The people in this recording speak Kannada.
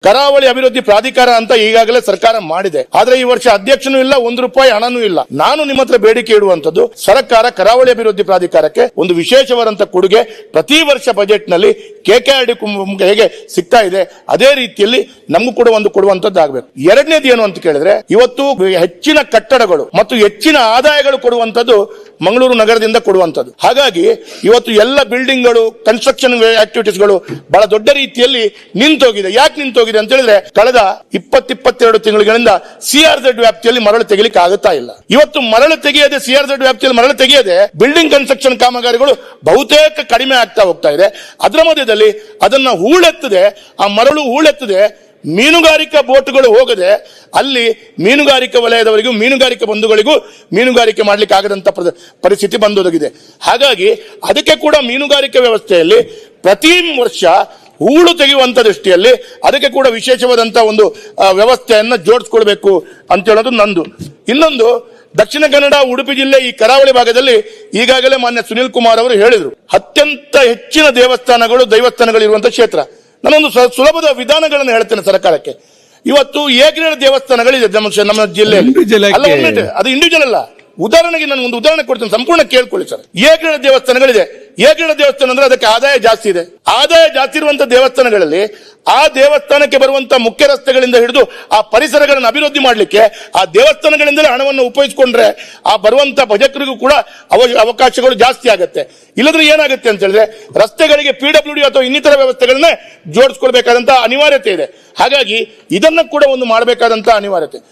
ಕರಾವಳಿ ಅಭಿವೃದ್ಧಿ ಪ್ರಾಧಿಕಾರ ಅಂತ ಈಗಾಗಲೇ ಸರ್ಕಾರ ಮಾಡಿದೆ. ಆದ್ರೆ ಈ ವರ್ಷ ಅಧ್ಯಕ್ಷನೂ ಇಲ್ಲ, ₹1 ಹಣನೂ ಇಲ್ಲ. ನಾನು ನಿಮ್ಮ ಹತ್ರ ಬೇಡಿಕೆ ಇಡುವಂತದ್ದು, ಸರ್ಕಾರ ಕರಾವಳಿ ಅಭಿವೃದ್ಧಿ ಪ್ರಾಧಿಕಾರಕ್ಕೆ ಒಂದು ವಿಶೇಷವಾದಂತ ಕೊಡುಗೆ ಪ್ರತಿ ವರ್ಷ ಬಜೆಟ್ ನಲ್ಲಿ KKRD ಹೇಗೆ ಸಿಗ್ತಾ ಇದೆ ಅದೇ ರೀತಿಯಲ್ಲಿ ನಮಗೂ ಕೂಡ ಒಂದು ಕೊಡುವಂತದ್ದಾಗಬೇಕು. ಎರಡನೇದು ಏನು ಅಂತ ಕೇಳಿದ್ರೆ, ಇವತ್ತು ಹೆಚ್ಚಿನ ಕಟ್ಟಡಗಳು ಮತ್ತು ಹೆಚ್ಚಿನ ಆದಾಯಗಳು ಕೊಡುವಂತದ್ದು ಮಂಗಳೂರು ನಗರದಿಂದ ಕೊಡುವಂತದ್ದು. ಹಾಗಾಗಿ ಇವತ್ತು ಎಲ್ಲ ಬಿಲ್ಡಿಂಗ್ಗಳು, ಕನ್ಸ್ಟ್ರಕ್ಷನ್ ಆಕ್ಟಿವಿಟೀಸ್ಗಳು ಬಹಳ ದೊಡ್ಡ ರೀತಿಯಲ್ಲಿ ನಿಂತೋಗಿದೆ. ಯಾಕೆ ನಿಂತೋಗಿದೆ ಅಂತ ಹೇಳಿದ್ರೆ, ಕಳೆದ 20-22 ತಿಂಗಳುಗಳಿಂದ CRZ ವ್ಯಾಪ್ತಿಯಲ್ಲಿ ಮರಳು ತೆಗಿಲಿಕ್ಕೆ ಆಗುತ್ತಾ ಇಲ್ಲ. ಇವತ್ತು ಮರಳು ತೆಗೆಯದೆ, CRZ ವ್ಯಾಪ್ತಿಯಲ್ಲಿ ಮರಳು ತೆಗೆಯದೆ ಬಿಲ್ಡಿಂಗ್ ಕನ್ಸ್ಟ್ರಕ್ಷನ್ ಕಾಮಗಾರಿಗಳು ಬಹುತೇಕ ಕಡಿಮೆ ಆಗ್ತಾ ಹೋಗ್ತಾ ಇದೆ. ಅದರ ಮಧ್ಯದಲ್ಲಿ ಅದನ್ನ ಹೂಳೆತ್ತದೆ, ಆ ಮರಳು ಹೂಳೆತ್ತದೆ, ಮೀನುಗಾರಿಕಾ ಬೋಟ್ಗಳು ಹೋಗದೆ ಅಲ್ಲಿ ಮೀನುಗಾರಿಕಾ ವಲಯದವರಿಗೂ ಮೀನುಗಾರಿಕಾ ಬಂಧುಗಳಿಗೂ ಮೀನುಗಾರಿಕೆ ಮಾಡ್ಲಿಕ್ಕೆ ಆಗದಂತ ಪರಿಸ್ಥಿತಿ ಬಂದೊದಗಿದೆ. ಹಾಗಾಗಿ ಅದಕ್ಕೆ ಕೂಡ ಮೀನುಗಾರಿಕೆ ವ್ಯವಸ್ಥೆಯಲ್ಲಿ ಪ್ರತಿ ವರ್ಷ ಹೂಳು ತೆಗೆಯುವಂತ ದೃಷ್ಟಿಯಲ್ಲಿ ಅದಕ್ಕೆ ಕೂಡ ವಿಶೇಷವಾದಂತಹ ಒಂದು ವ್ಯವಸ್ಥೆಯನ್ನ ಜೋಡಿಸ್ಕೊಳ್ಬೇಕು ಅಂತ ಹೇಳೋದು ನಂದು. ಇನ್ನೊಂದು, ದಕ್ಷಿಣ ಕನ್ನಡ, ಉಡುಪಿ ಜಿಲ್ಲೆ, ಈ ಕರಾವಳಿ ಭಾಗದಲ್ಲಿ ಈಗಾಗಲೇ ಮಾನ್ಯ ಸುನಿಲ್ ಕುಮಾರ್ ಅವರು ಹೇಳಿದ್ರು, ಅತ್ಯಂತ ಹೆಚ್ಚಿನ ದೈವಸ್ಥಾನಗಳು ಇರುವಂತಹ ಕ್ಷೇತ್ರ. ನಾನೊಂದು ಸುಲಭದ ವಿಧಾನಗಳನ್ನು ಹೇಳ್ತೇನೆ ಸರ್ಕಾರಕ್ಕೆ. ಇವತ್ತು ಏಕಗ್ರೀವ ದೇವಸ್ಥಾನಗಳಿದೆ ನಮ್ಮ ಜಿಲ್ಲೆಯಲ್ಲಿ. ಅದು ಇಂಡಿವಿಜುವಲ್ ಅಲ್ಲ. ಉದಾಹರಣೆಗೆ ನಾನು ಒಂದು ಉದಾಹರಣೆ ಕೊಡ್ತೇನೆ, ಸಂಪೂರ್ಣ ಕೇಳ್ಕೊಳ್ಳಿ ಸರ್. ಏಕಗ್ರೀವ ದೇವಸ್ಥಾನಗಳಿದೆ. ಏಕಗ್ರೀವ ದೇವಸ್ಥಾನ ಅಂದ್ರೆ ಅದಕ್ಕೆ ಆದಾಯ ಜಾಸ್ತಿ ಇದೆ. ಆದಾಯ ಜಾಸ್ತಿ ಇರುವಂತಹ ದೇವಸ್ಥಾನಗಳಲ್ಲಿ ಆ ದೇವಸ್ಥಾನಕ್ಕೆ ಬರುವಂತ ಮುಖ್ಯ ರಸ್ತೆಗಳಿಂದ ಹಿಡಿದು ಆ ಪರಿಸರಗಳನ್ನು ಅಭಿವೃದ್ಧಿ ಮಾಡಲಿಕ್ಕೆ ಆ ದೇವಸ್ಥಾನಗಳಿಂದಲೇ ಹಣವನ್ನು ಉಪಯೋಗಿಸಿಕೊಂಡ್ರೆ ಆ ಬರುವಂತ ಭಜಕರಿಗೂ ಕೂಡ ಅವಕಾಶಗಳು ಜಾಸ್ತಿ ಆಗುತ್ತೆ. ಇಲ್ಲದ್ರೆ ಏನಾಗುತ್ತೆ ಅಂತ ಹೇಳಿದ್ರೆ, ರಸ್ತೆಗಳಿಗೆ PWD ಅಥವಾ ಇನ್ನಿತರ ವ್ಯವಸ್ಥೆಗಳನ್ನೇ ಜೋಡಿಸ್ಕೊಳ್ಬೇಕಾದಂತಹ ಅನಿವಾರ್ಯತೆ ಇದೆ. ಹಾಗಾಗಿ ಇದನ್ನ ಕೂಡ ಒಂದು ಮಾಡಬೇಕಾದಂತಹ ಅನಿವಾರ್ಯತೆ